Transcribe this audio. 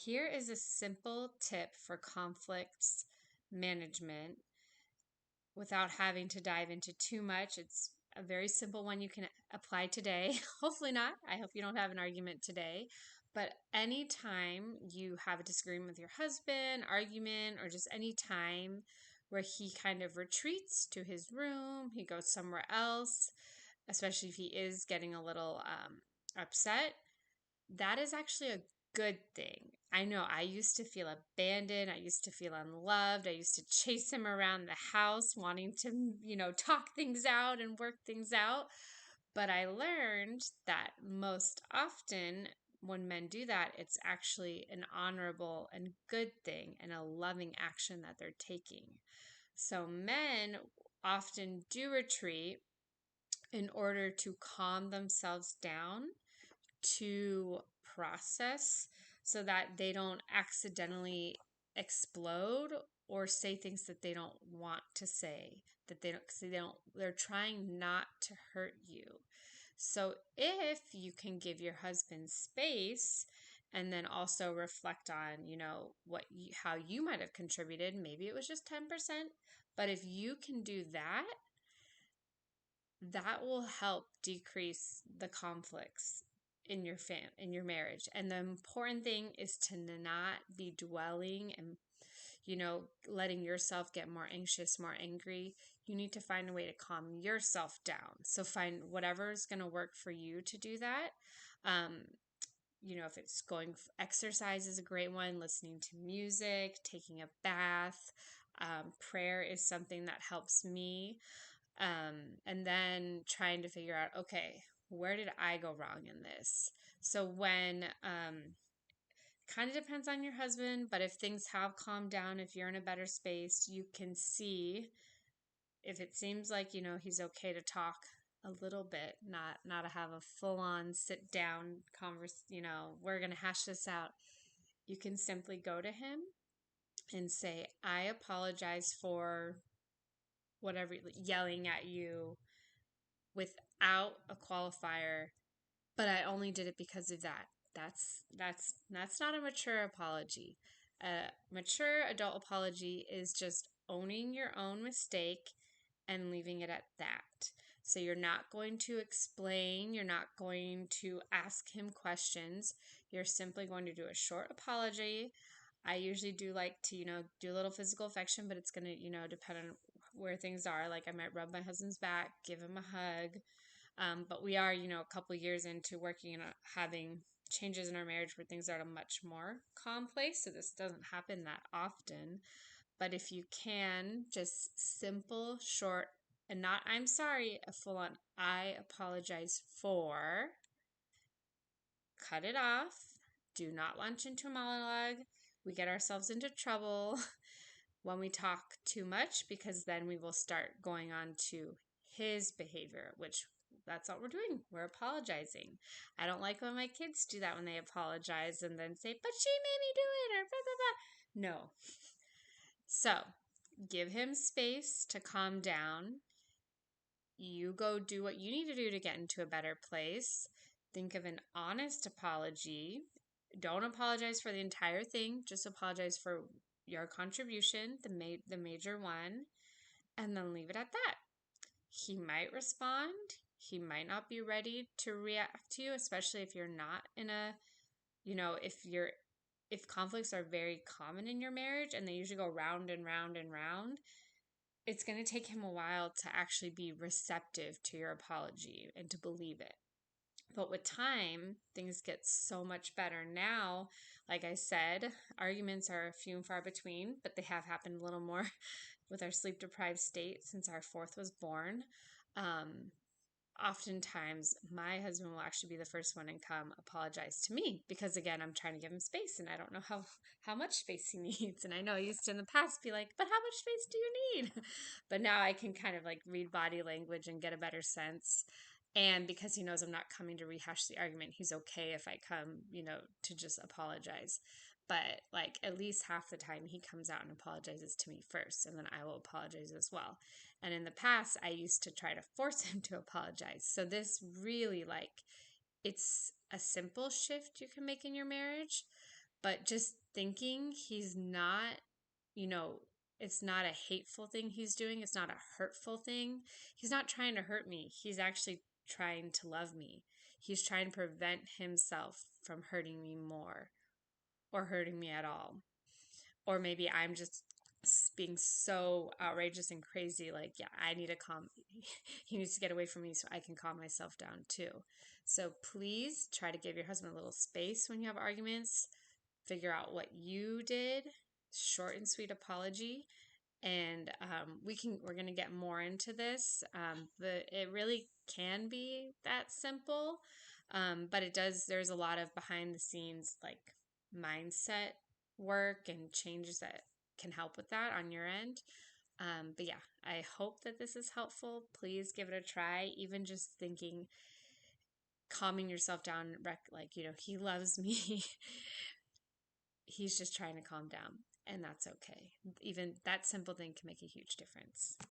Here is a simple tip for conflicts management without having to dive into too much. It's a very simple one you can apply today. Hopefully not. I hope you don't have an argument today. But anytime you have a disagreement with your husband, argument, or just any time where he kind of retreats to his room, he goes somewhere else, especially if he is getting a little upset, that is actually a good thing. I know I used to feel abandoned. I used to feel unloved. I used to chase him around the house wanting to, talk things out and work things out. But I learned that most often when men do that, it's actually an honorable and good thing and a loving action that they're taking. So men often do retreat in order to calm themselves down, to process, so that they don't accidentally explode or say things that they don't want to say, that they don't, 'cause they're trying not to hurt you. So if you can give your husband space and then also reflect on, how you might have contributed, maybe it was just 10%, but if you can do that, that will help decrease the conflicts in your marriage. And the important thing is to not be dwelling and letting yourself get more anxious, more angry. You need to find a way to calm yourself down. So find whatever is going to work for you to do that. um if it's exercise is a great one, listening to music, taking a bath. Prayer is something that helps me. And then trying to figure out, okay, where did I go wrong in this? So when, kind of depends on your husband, but if things have calmed down, if you're in a better space, you can see if it seems like, he's okay to talk a little bit, not to have a full on sit down converse, we're going to hash this out. You can simply go to him and say, I apologize for whatever, yelling at you without a qualifier, but I only did it because of that. That's not a mature apology. A mature adult apology is just owning your own mistake and leaving it at that. So you're not going to explain, you're not going to ask him questions. You're simply going to do a short apology. I usually do like to, do a little physical affection, but it's going to, depend on where things are. Like I might rub my husband's back, give him a hug. But we are, a couple years into working and having changes in our marriage where things are at a much more calm place. So this doesn't happen that often. But if you can, just simple, short, and not I'm sorry, a full on I apologize for, cut it off. Do not launch into a monologue. We get ourselves into trouble when we talk too much, because then we will start going on to his behavior, which that's what we're doing. We're apologizing. I don't like when my kids do that, when they apologize and then say, but she made me do it, or blah, blah, blah. No. So give him space to calm down. You go do what you need to do to get into a better place. Think of an honest apology. Don't apologize for the entire thing. Just apologize for your contribution, the major one, and then leave it at that. He might respond. He might not be ready to react to you, especially if you're not in a, if conflicts are very common in your marriage and they usually go round and round and round, it's going to take him a while to actually be receptive to your apology and to believe it. But with time, things get so much better. Now, like I said, arguments are few and far between, but they have happened a little more with our sleep deprived state since our fourth was born. Um, Oftentimes my husband will actually be the first one and come apologize to me, because again, I'm trying to give him space and I don't know how much space he needs. And I know I used to in the past be like, but how much space do you need? But now I can kind of like read body language and get a better sense. And because he knows I'm not coming to rehash the argument, he's okay if I come, to just apologize. But like at least half the time he comes out and apologizes to me first, and then I will apologize as well. And in the past, I used to try to force him to apologize. So this really, like, it's a simple shift you can make in your marriage, But just thinking he's not, you know, it's not a hateful thing he's doing. It's not a hurtful thing. He's not trying to hurt me. He's actually trying to love me. He's trying to prevent himself from hurting me more or hurting me at all. Or maybe I'm just being so outrageous and crazy. Like, yeah, I need to calm. He needs to get away from me so I can calm myself down too. So please try to give your husband a little space when you have arguments. Figure out what you did. Short and sweet apology. And we're going to get more into this. But it really can be that simple. But there's a lot of behind the scenes, like mindset work and changes that can help with that on your end. But yeah, I hope that this is helpful. Please give it a try. Even just thinking, calming yourself down, like, he loves me. He's just trying to calm down, and that's okay. Even that simple thing can make a huge difference.